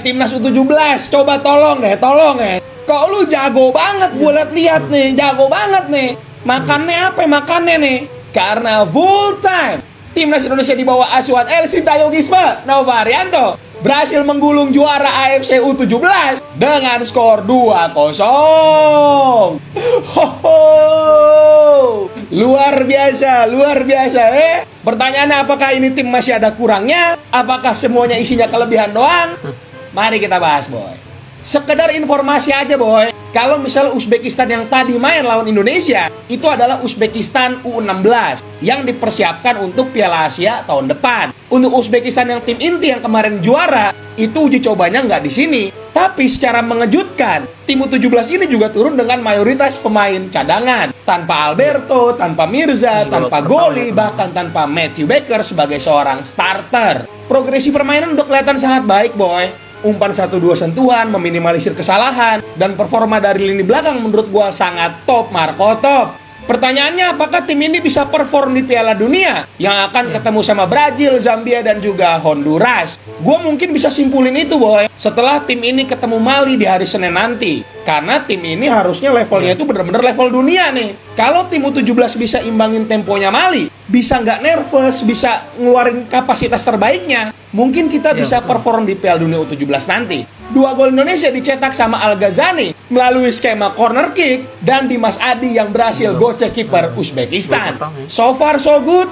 Timnas U17, coba tolong deh. Kok lu jago banget, gue liat nih, jago banget nih. Makannya apa makannya nih? Karena full time Timnas Indonesia di bawah asuhan El Sintayong Novarianto berhasil menggulung juara AFC U17 dengan skor 2-0. Luar biasa. Pertanyaannya, apakah ini tim masih ada kurangnya? Apakah semuanya isinya kelebihan doang? Mari kita bahas, boy. Sekedar informasi aja, boy. Kalau misalnya Uzbekistan yang tadi main lawan Indonesia, itu adalah Uzbekistan U16 yang dipersiapkan untuk Piala Asia tahun depan. Untuk Uzbekistan yang tim inti yang kemarin juara, itu uji cobanya nggak di sini. Tapi secara mengejutkan, tim U17 ini juga turun dengan mayoritas pemain cadangan. Tanpa Alberto, tanpa Mirza, tanpa Goli, bahkan tanpa Matthew Baker sebagai seorang starter. Progresi permainan udah kelihatan sangat baik, boy. Umpan 1-2 sentuhan, meminimalisir kesalahan, dan performa dari lini belakang menurut gua sangat top, Marco top. Pertanyaannya, apakah tim ini bisa perform di Piala Dunia yang akan ketemu sama Brazil, Zambia, dan juga Honduras? Gua mungkin bisa simpulin itu, boy, setelah tim ini ketemu Mali di hari Senin nanti. Karena tim ini harusnya levelnya itu bener-bener level dunia nih. Kalau tim U17 bisa imbangin temponya Mali, bisa nggak nervous, bisa ngeluarin kapasitas terbaiknya, mungkin kita bisa perform di Piala Dunia U17 nanti. 2 gol Indonesia dicetak sama Al Ghazani melalui skema corner kick, dan Dimas Adi yang berhasil gocek kiper Uzbekistan. So far so good.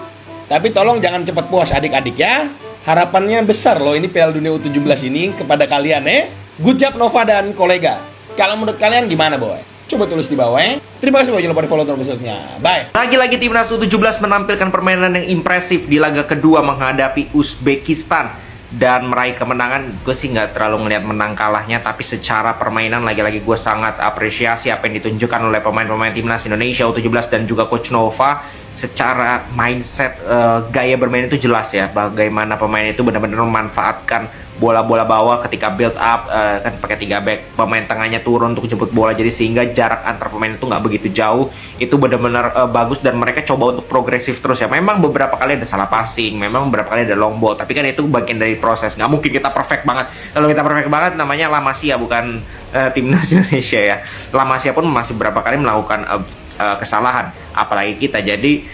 Tapi tolong jangan cepat puas adik-adik ya. Harapannya besar loh ini Piala Dunia U17 ini kepada kalian ya. Good job Nova dan kolega. Kalau menurut kalian gimana, boy? Coba tulis di bawah ya. Terima kasih, boy. Jangan lupa di follow terus episode-nya. Bye. Lagi-lagi Timnas U17 menampilkan permainan yang impresif di laga kedua menghadapi Uzbekistan dan meraih kemenangan. Gue sih nggak terlalu ngelihat menang kalahnya, tapi secara permainan lagi-lagi gue sangat apresiasi apa yang ditunjukkan oleh pemain-pemain Timnas Indonesia U17 dan juga Coach Nova. Secara mindset, gaya bermain itu jelas ya, bagaimana pemain itu benar-benar memanfaatkan bola-bola bawah ketika build up, kan pakai 3 back, pemain tengahnya turun untuk jemput bola, jadi sehingga jarak antar pemain itu nggak begitu jauh. Itu benar-benar bagus, dan mereka coba untuk progresif terus ya. Memang beberapa kali ada salah passing, memang beberapa kali ada long ball, tapi kan itu bagian dari proses. Nggak mungkin kita perfect banget. Kalau kita perfect banget namanya La Masia, bukan Timnas Indonesia ya. La Masia pun masih beberapa kali melakukan kesalahan, apalagi kita. Jadi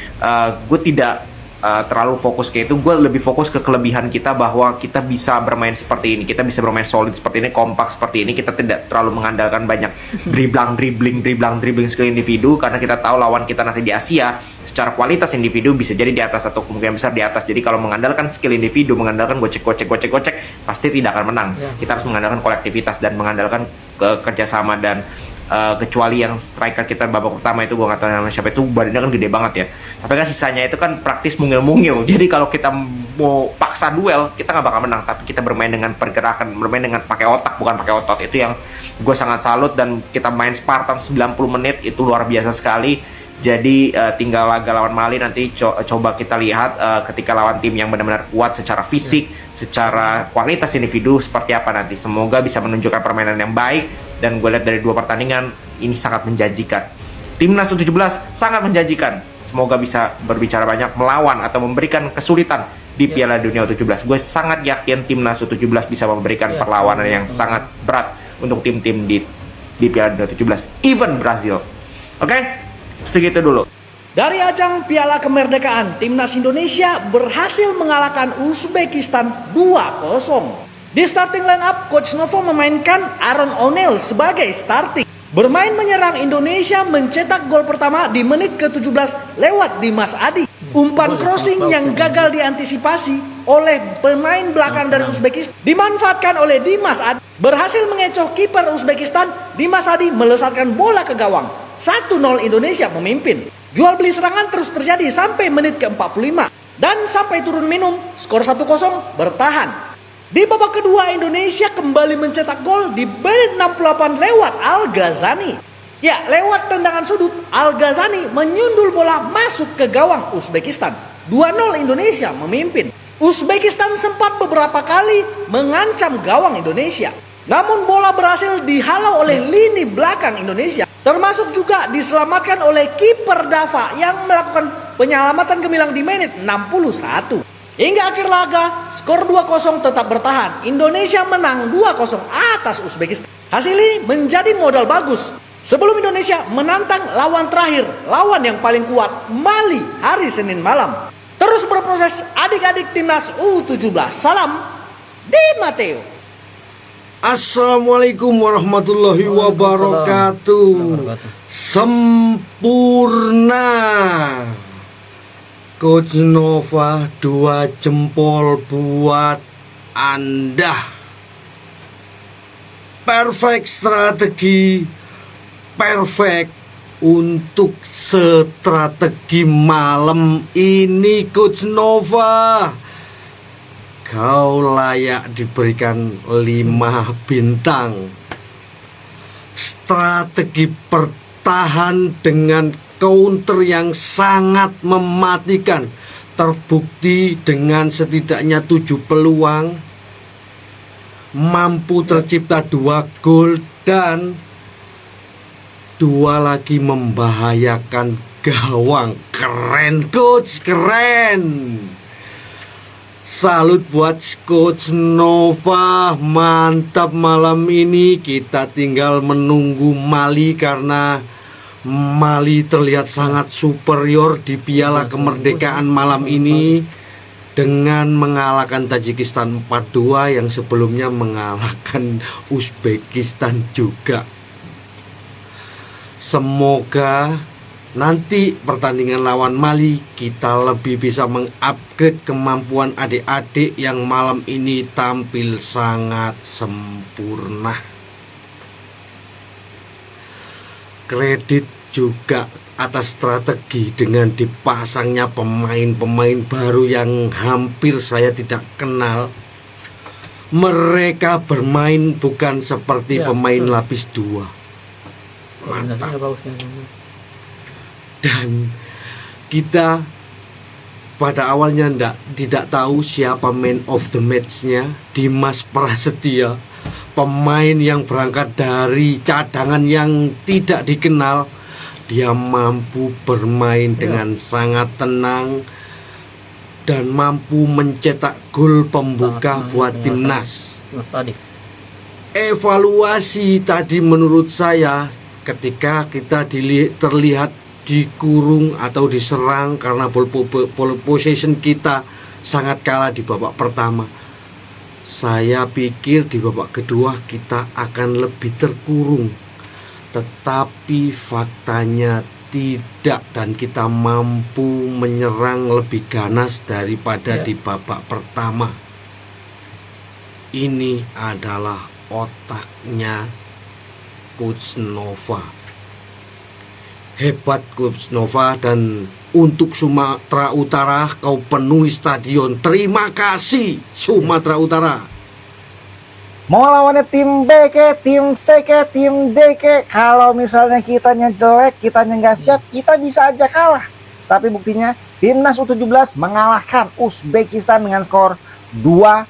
gue tidak terlalu fokus ke itu. Gue lebih fokus ke kelebihan kita, bahwa kita bisa bermain seperti ini, kita bisa bermain solid seperti ini, kompak seperti ini. Kita tidak terlalu mengandalkan banyak dribbling skill individu, karena kita tahu lawan kita nanti di Asia secara kualitas individu bisa jadi di atas atau kemungkinan besar di atas. Jadi kalau mengandalkan skill individu, mengandalkan gocek pasti tidak akan menang. Kita harus mengandalkan kolektivitas dan mengandalkan kerjasama. Dan kecuali yang striker kita babak pertama itu, gue nggak tahu namanya siapa, itu badannya kan gede banget ya, tapi kan sisanya itu kan praktis mungil-mungil. Jadi kalau kita mau paksa duel, kita nggak bakal menang. Tapi kita bermain dengan pergerakan, bermain dengan pakai otak bukan pakai otot. Itu yang gue sangat salut. Dan kita main Spartan 90 menit itu luar biasa sekali. Jadi tinggal laga lawan Mali nanti coba kita lihat ketika lawan tim yang benar-benar kuat secara fisik, secara kualitas individu seperti apa nanti. Semoga bisa menunjukkan permainan yang baik. Dan gue lihat dari 2 pertandingan ini sangat menjanjikan. Timnas U17 sangat menjanjikan. Semoga bisa berbicara banyak, melawan atau memberikan kesulitan di Piala Dunia U17. Gue sangat yakin Timnas U17 bisa memberikan perlawanan yang sangat berat untuk tim-tim di Piala Dunia U17, even Brazil. Oke? Segitu dulu. Dari ajang Piala Kemerdekaan, Timnas Indonesia berhasil mengalahkan Uzbekistan 2-0. Di starting line up, Coach Novo memainkan Aaron O'Neil sebagai starting. Bermain menyerang, Indonesia mencetak gol pertama di menit ke-17 lewat Dimas Adi. Umpan crossing yang gagal diantisipasi oleh pemain belakang dari Uzbekistan dimanfaatkan oleh Dimas Adi. Berhasil mengecoh kiper Uzbekistan, Dimas Adi melesatkan bola ke gawang. 1-0 Indonesia memimpin. Jual beli serangan terus terjadi sampai menit ke-45. Dan sampai turun minum, skor 1-0 bertahan. Di babak kedua, Indonesia kembali mencetak gol di menit 68 lewat Al Ghazani. Ya, lewat tendangan sudut, Al Ghazani menyundul bola masuk ke gawang Uzbekistan. 2-0 Indonesia memimpin. Uzbekistan sempat beberapa kali mengancam gawang Indonesia. Namun bola berhasil dihalau oleh lini belakang Indonesia. Termasuk juga diselamatkan oleh kiper Dava yang melakukan penyelamatan gemilang di menit 61. Hingga akhir laga, skor 2-0 tetap bertahan. Indonesia menang 2-0 atas Uzbekistan. Hasil ini menjadi modal bagus sebelum Indonesia menantang lawan terakhir, lawan yang paling kuat, Mali, hari Senin malam. Terus berproses adik-adik timnas U17. Salam Di Matteo. Assalamualaikum warahmatullahi wabarakatuh. Sempurna. Coach Nova, 2 jempol buat Anda. Perfect strategi, perfect untuk strategi malam ini, Coach Nova. Kau layak diberikan 5 bintang. Strategi bertahan dengan counter yang sangat mematikan, terbukti dengan setidaknya 7 peluang, mampu tercipta 2 gol dan 2 lagi membahayakan gawang. Keren coach, keren. Salut buat Coach Nova, mantap malam ini. Kita tinggal menunggu Mali karena Mali terlihat sangat superior di Piala Kemerdekaan malam ini dengan mengalahkan Tajikistan 4-2 yang sebelumnya mengalahkan Uzbekistan juga. Semoga nanti pertandingan lawan Mali kita lebih bisa mengupgrade kemampuan adik-adik yang malam ini tampil sangat sempurna. Kredit juga atas strategi dengan dipasangnya pemain-pemain baru yang hampir saya tidak kenal. Mereka bermain bukan seperti pemain lapis 2. Mantap. Dan kita pada awalnya tidak tahu siapa man of the match-nya. Dimas Prasetya, pemain yang berangkat dari cadangan yang tidak dikenal, dia mampu bermain dengan sangat tenang dan mampu mencetak gol pembuka buat timnas. Evaluasi tadi menurut saya ketika kita terlihat dikurung atau diserang karena ball possession kita sangat kalah di babak pertama. Saya pikir di babak kedua kita akan lebih terkurung, tetapi faktanya tidak, dan kita mampu menyerang lebih ganas daripada di babak pertama. Ini adalah otaknya Coach Nova. Hebat Coach Nova, dan untuk Sumatera Utara kau penuhi stadion. Terima kasih Sumatera Utara. Mau lawannya tim B ke, tim C ke, tim D ke, kalau misalnya kitanya jelek, kitanya nggak siap, kita bisa aja kalah. Tapi buktinya timnas U17 mengalahkan Uzbekistan dengan skor 2-0.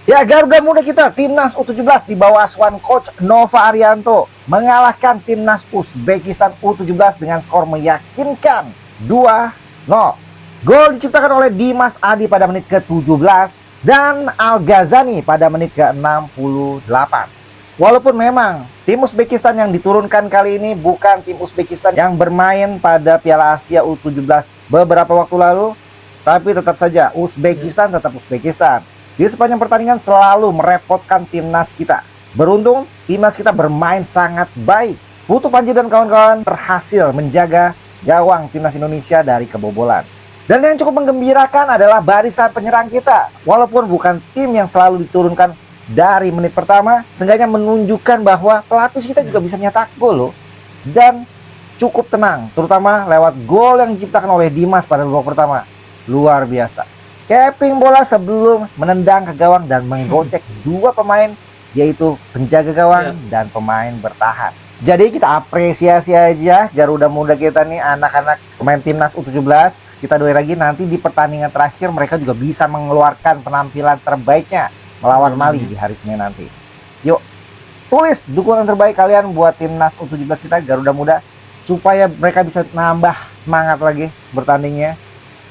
Ya, Garuda Muda kita, timnas U17 di bawah asuhan Coach Nova Arianto mengalahkan timnas Uzbekistan U17 dengan skor meyakinkan 2-0. Gol diciptakan oleh Dimas Adi pada menit ke-17 dan Al Ghazani pada menit ke-68. Walaupun memang tim Uzbekistan yang diturunkan kali ini bukan tim Uzbekistan yang bermain pada Piala Asia U17 beberapa waktu lalu, tapi tetap saja Uzbekistan tetap Uzbekistan. Di sepanjang pertandingan selalu merepotkan timnas kita. Beruntung timnas kita bermain sangat baik. Putu Panji dan kawan-kawan berhasil menjaga gawang timnas Indonesia dari kebobolan. Dan yang cukup menggembirakan adalah barisan penyerang kita. Walaupun bukan tim yang selalu diturunkan dari menit pertama, seenggaknya menunjukkan bahwa pelapis kita juga bisa nyetak gol loh. Dan cukup tenang, terutama lewat gol yang diciptakan oleh Dimas pada babak pertama. Luar biasa. Keping bola sebelum menendang ke gawang dan menggocek 2 pemain, yaitu penjaga gawang dan pemain bertahan. Jadi kita apresiasi aja Garuda Muda kita nih, anak-anak pemain timnas U17. Kita doain lagi nanti di pertandingan terakhir mereka juga bisa mengeluarkan penampilan terbaiknya melawan Mali di hari Senin nanti. Yuk, tulis dukungan terbaik kalian buat timnas U17 kita Garuda Muda supaya mereka bisa nambah semangat lagi bertandingnya.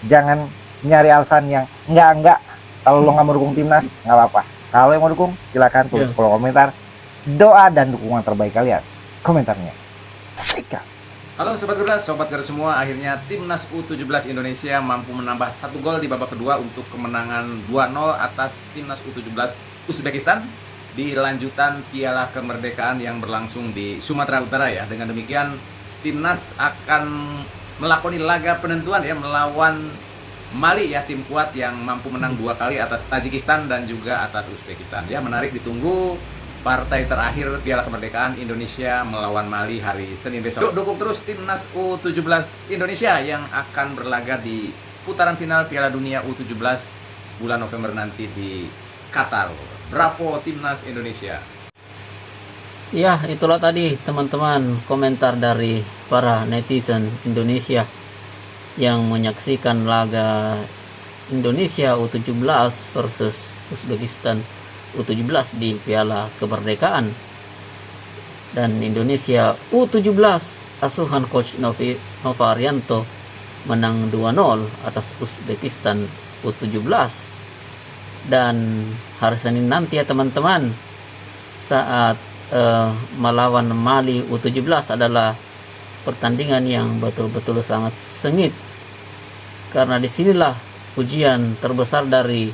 Jangan nyari alasan yang enggak. Kalau lo nggak mau dukung timnas, nggak apa-apa. Kalau yang mau dukung, silakan tulis kolom komentar doa dan dukungan terbaik kalian. Komentarnya. Sikat. Halo Sobat Garuda semua, akhirnya Timnas U17 Indonesia mampu menambah 1 gol di babak kedua untuk kemenangan 2-0 atas Timnas U17 Uzbekistan di lanjutan Piala Kemerdekaan yang berlangsung di Sumatera Utara ya. Dengan demikian, Timnas akan melakoni laga penentuan ya melawan Mali ya, tim kuat yang mampu menang 2 kali atas Tajikistan dan juga atas Uzbekistan. Ya, menarik ditunggu partai terakhir Piala Kemerdekaan Indonesia melawan Mali hari Senin besok. Dukung terus Timnas U17 Indonesia yang akan berlaga di putaran final Piala Dunia U17 bulan November nanti di Qatar. Bravo Timnas Indonesia. Ya, itulah tadi teman-teman komentar dari para netizen Indonesia yang menyaksikan laga Indonesia U17 versus Uzbekistan U17 di Piala Kemerdekaan. Dan Indonesia U17 asuhan coach Nova Arianto menang 2-0 atas Uzbekistan U17. Dan hari Senin nanti ya teman-teman, saat melawan Mali U17 adalah pertandingan yang betul-betul sangat sengit, karena disinilah ujian terbesar dari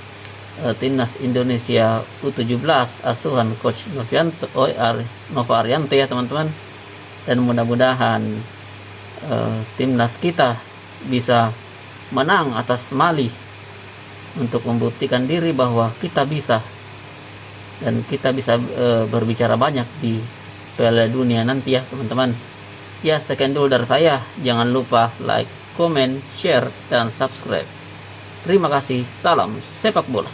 Timnas Indonesia U17 asuhan coach Nova Arianto ya teman-teman. Dan mudah-mudahan timnas kita bisa menang atas Mali untuk membuktikan diri bahwa kita bisa, dan kita bisa berbicara banyak di Piala Dunia nanti ya teman-teman. Ya, sekian dulu dari saya. Jangan lupa like, comment, share, dan subscribe. Terima kasih. Salam sepak bola.